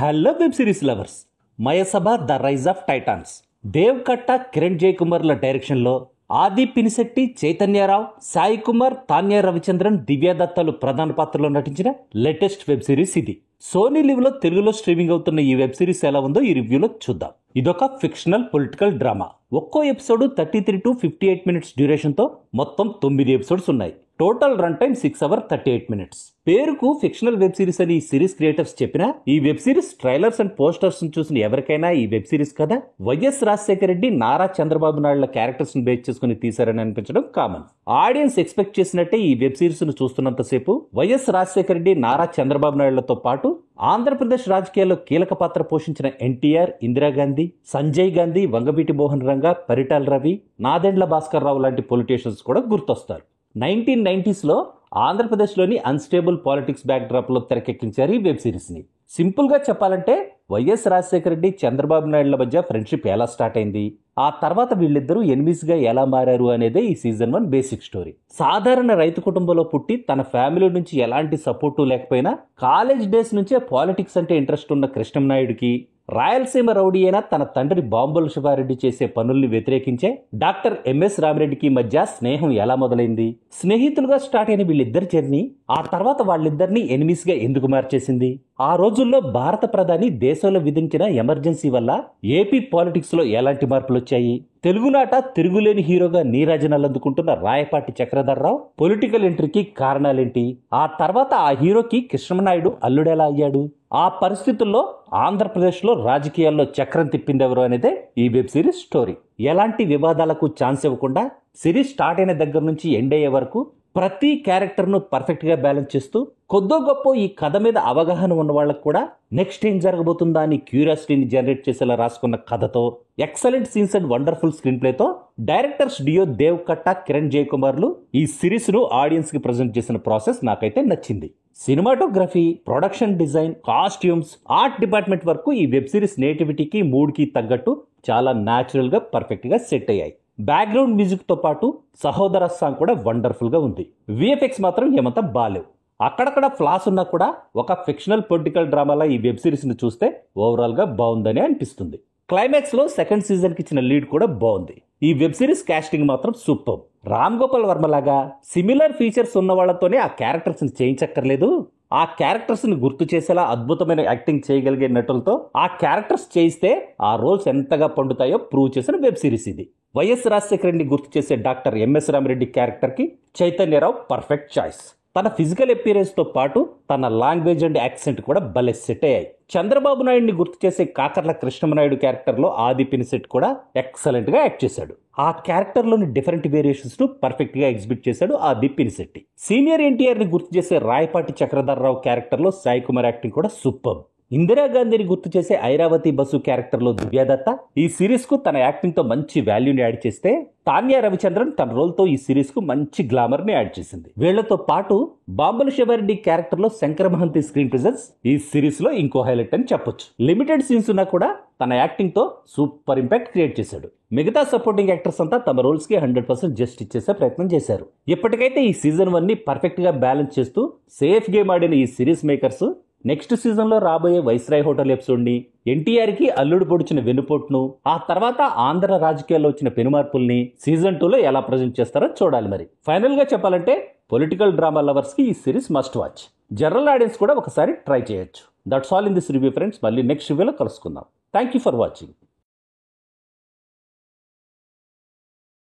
Hello web series lovers. Mayasabha the rise of Titans. Dev Katta, Kiran జయకుమార్ల డైరెక్షన్లో ఆది పినిశెట్టి, చైతన్యరావు, సాయి కుమార్, తాన్యా రవిచంద్రన్, దివ్యాదత్తలు ప్రధాన పాత్రలో నటించిన లేటెస్ట్ వెబ్ సిరీస్ ఇది. సోనీ లివ్ లో తెలుగులో స్ట్రీమింగ్ అవుతున్న ఈ వెబ్ సిరీస్ ఎలా ఉందో ఈ రివ్యూలో చూద్దాం. ఇదొక ఫిక్షనల్ పొలిటికల్ డ్రామా. ఒక్కో ఎపిసోడ్ 33 to 58 మినిట్స్ డ్యూరేషన్ తో మొత్తం 9 ఎపిసోడ్స్ ఉన్నాయి. Total run time 6 hours 38 minutes. పేరుకు ఫిక్షనల్ వెబ్ సిరీస్ అని ఈ సిరీస్ క్రియేటర్స్ చెప్పినా, ఈ web series trailers and posters చూసిన ఎవరికైనా ఈ వెబ్ సిరీస్ కదా వైఎస్ రాజశేఖర రెడ్డి, నారా చంద్రబాబు నాయుడుల క్యారెక్టర్స్ ని బేస్ చేసుకుని తీశారని అనిపించడం కామన్. ఆడియన్స్ ఎక్స్పెక్ట్ చేసినట్టే ఈ వెబ్ సిరీస్ ను చూస్తున్నంతసేపు వైఎస్ రాజశేఖర రెడ్డి, నారా చంద్రబాబు నాయుడులతో పాటు ఆంధ్రప్రదేశ్ రాజకీయాల్లో కీలక పాత్ర పోషించిన ఎన్టీఆర్, ఇందిరాగాంధీ, సంజయ్ గాంధీ, వంగవీటి మోహన్ రంగా, పరిటాల రవి, నాదెండ్ల భాస్కర్ రావు లాంటి పొలిటీషియన్స్ కూడా గుర్తొస్తారు. 1990s లో ఆంధ్రప్రదేశ్లోని అన్స్టేబుల్ పాలిటిక్స్ బ్యాక్డ్రాప్ లో తెరకెక్కించారు ఈ వెబ్ సిరీస్ ని. సింపుల్ గా చెప్పాలంటే వైఎస్ రాజశేఖర రెడ్డి, చంద్రబాబు నాయుడుల మధ్య ఫ్రెండ్షిప్ ఎలా స్టార్ట్ అయింది, ఆ తర్వాత వీళ్ళిద్దరూ ఎనిమీస్ గా ఎలా మారారు అనేదే ఈ సీజన్ 1 బేసిక్ స్టోరీ. సాధారణ రైతు కుటుంబంలో పుట్టి తన ఫ్యామిలీ నుంచి ఎలాంటి సపోర్టు లేకపోయినా కాలేజ్ డేస్ నుంచే పాలిటిక్స్ అంటే ఇంట్రెస్ట్ ఉన్న కృష్ణంనాయుడికి, రాయలసీమ రౌడీ అయిన తన తండ్రి బాంబుల శివారెడ్డి చేసే పనుల్ని వ్యతిరేకించే డాక్టర్ ఎంఎస్ రామిరెడ్డికి మధ్య స్నేహం ఎలా మొదలైంది, స్నేహితులుగా స్టార్ట్ అయిన వీళ్ళిద్దరి జర్నీ ఆ తర్వాత వాళ్ళిద్దరిని ఎనిమీస్ గా ఎందుకు మార్చేసింది, ఆ రోజుల్లో భారత ప్రధాని దేశంలో విధించిన ఎమర్జెన్సీ వల్ల ఏపీ పాలిటిక్స్ లో ఎలాంటి మార్పులు వచ్చాయి, తెలుగునాట తిరుగులేని హీరోగా నీరాజనాలు అందుకుంటున్న రాయపాటి చక్రధర్రావు పొలిటికల్ ఎంట్రీకి కారణాలేంటి, ఆ తర్వాత ఆ హీరోకి కృష్ణనాయుడు అల్లుడెలా అయ్యాడు, ఆ పరిస్థితుల్లో ఆంధ్రప్రదేశ్లో రాజకీయాల్లో చక్రం తిప్పిందెవరు అనేదే ఈ వెబ్ సిరీస్ స్టోరీ. ఎలాంటి వివాదాలకు ఛాన్స్ ఇవ్వకుండా సిరీస్ స్టార్ట్ అయిన దగ్గర నుంచి ఎండ్ అయ్యే వరకు ప్రతి క్యారెక్టర్ను పర్ఫెక్ట్గా బ్యాలెన్స్ చేస్తూ కొద్దో గొప్ప ఈ కథ మీద అవగాహన ఉన్న వాళ్ళకు కూడా నెక్స్ట్ ఏం జరగబోతుందా అని క్యూరియాసిటీని జనరేట్ చేసేలా రాసుకున్న కథతో, ఎక్సలెంట్ సీన్స్ అండ్ వండర్ఫుల్ స్క్రీన్ ప్లేతో డైరెక్టర్స్ డియో దేవ్ కట్ట, కిరణ్ జయకుమార్లు ఈ సిరీస్ ను ఆడియన్స్ కి ప్రజెంట్ చేసిన ప్రాసెస్ నాకైతే నచ్చింది. Cinematography, production design, costumes, art department వరకు ఈ వెబ్ సిరీస్ నేటివిటీకి, మూడ్కి తగ్గట్టు చాలా న్యాచురల్ గా పర్ఫెక్ట్ గా సెట్ అయ్యాయి. బ్యాక్గ్రౌండ్ మ్యూజిక్ తో పాటు సహోదర సాంగ్ కూడా వండర్ఫుల్ గా ఉంది. విఎఫ్ఎక్స్ మాత్రం ఏమంతా బాలేవు. అక్కడక్కడ ఫ్లాస్ ఉన్నా కూడా ఒక ఫిక్షనల్ పొలిటికల్ డ్రామాలా ఈ వెబ్ సిరీస్ ని చూస్తే ఓవరాల్ గా బాగుందని అనిపిస్తుంది. క్లైమాక్స్ లో సెకండ్ సీజన్ కి ఇచ్చిన లీడ్ కూడా బాగుంది. ఈ వెబ్ సిరీస్ కాస్టింగ్ మాత్రం సూపర్. రామ్ గోపాల్ వర్మ లాగా సిమిలర్ ఫీచర్స్ ఉన్న వాళ్ళతోనే ఆ క్యారెక్టర్స్ ని చేయించక్కర్లేదు, ఆ క్యారెక్టర్స్ ని గుర్తు చేసేలా అద్భుతమైన యాక్టింగ్ చేయగలిగే నటులతో ఆ క్యారెక్టర్స్ చేయిస్తే ఆ రోల్స్ ఎంతగా పండుతాయో ప్రూవ్ చేసిన వెబ్ సిరీస్ ఇది. వైఎస్ రాజశేఖర రెడ్డి గుర్తు చేసే డాక్టర్ ఎంఎస్ రామిరెడ్డి క్యారెక్టర్ కి చైతన్యరావు పర్ఫెక్ట్ చాయిస్. తన ఫిజికల్ అపియరెన్స్ తో పాటు తన లాంగ్వేజ్ అండ్ యాక్సెంట్ కూడా భలే సెట్ అయ్యాయి. చంద్రబాబు నాయుడిని గుర్తు చేసే కాకర్ల కృష్ణమనాయుడు క్యారెక్టర్ లో ఆది పినిశెట్టి కూడా ఎక్సలెంట్ గా యాక్ట్ చేశాడు. ఆ క్యారెక్టర్ లోని డిఫరెంట్ వేరియేషన్స్ ను పర్ఫెక్ట్ గా ఎగ్జిబిట్ చేశాడు ఆది పినిశెట్టి. సీనియర్ ఎన్టీఆర్ ని గుర్తు చేసే రాయపాటి చక్రధర్రావు క్యారెక్టర్ లో సాయి కుమార్ యాక్టింగ్ కూడా సూపర్. ఇందిరాగాంధీని గుర్తు చేసే ఐరావతి బసు క్యారెక్టర్ లో దివ్యాదత్త ఈ సిరీస్ కు తన యాక్టింగ్ తో మంచి వాల్యూని యాడ్ చేస్తే, తాన్యా రవిచంద్రన్ తన రోల్ తో ఈ సిరీస్ కు మంచి గ్లామర్ ని యాడ్ చేసింది. వీళ్లతో పాటు బాంబుల శివారెడ్డి క్యారెక్టర్ లో శంకర మహంతి స్క్రీన్ ప్రెజెన్స్ ఈ సిరీస్ లో ఇంకో హైలైట్ అని చెప్పొచ్చు. లిమిటెడ్ సీన్స్ ఉన్నా కూడా తన యాక్టింగ్ తో సూపర్ ఇంపాక్ట్ క్రియేట్ చేశాడు. మిగతా సపోర్టింగ్ యాక్టర్స్ అంతా తమ రోల్స్ కి 100% జస్ట్ ఇచ్చేసే ప్రయత్నం చేశారు. ఇప్పటికైతే ఈ సీజన్ 1 ని పర్ఫెక్ట్ గా బ్యాలెన్స్ చేస్తూ సేఫ్ గేమ్ ఆడిన ఈ సిరీస్ మేకర్స్ నెక్స్ట్ సీజన్ లో రాబోయే వైస్రాయ్ హోటల్ ఎపిసోడ్ ని, ఎన్టీఆర్ కి అల్లుడు పొడిచిన వెన్నుపోటును, ఆ తర్వాత ఆంధ్ర రాజకీయాల్లో వచ్చిన పెనుమార్పుల్ని సీజన్ 2 లో ఎలా ప్రజెంట్ చేస్తారో చూడాలి. మరి ఫైనల్ గా చెప్పాలంటే పొలిటికల్ డ్రామా లవర్స్ కి ఈ series must watch. General audience కూడా ఒకసారి ట్రై చేయొచ్చు. That's all in this review friends. మళ్ళీ నెక్స్ట్ రివ్యూలో కలుసుకుందాం. Thank you for watching.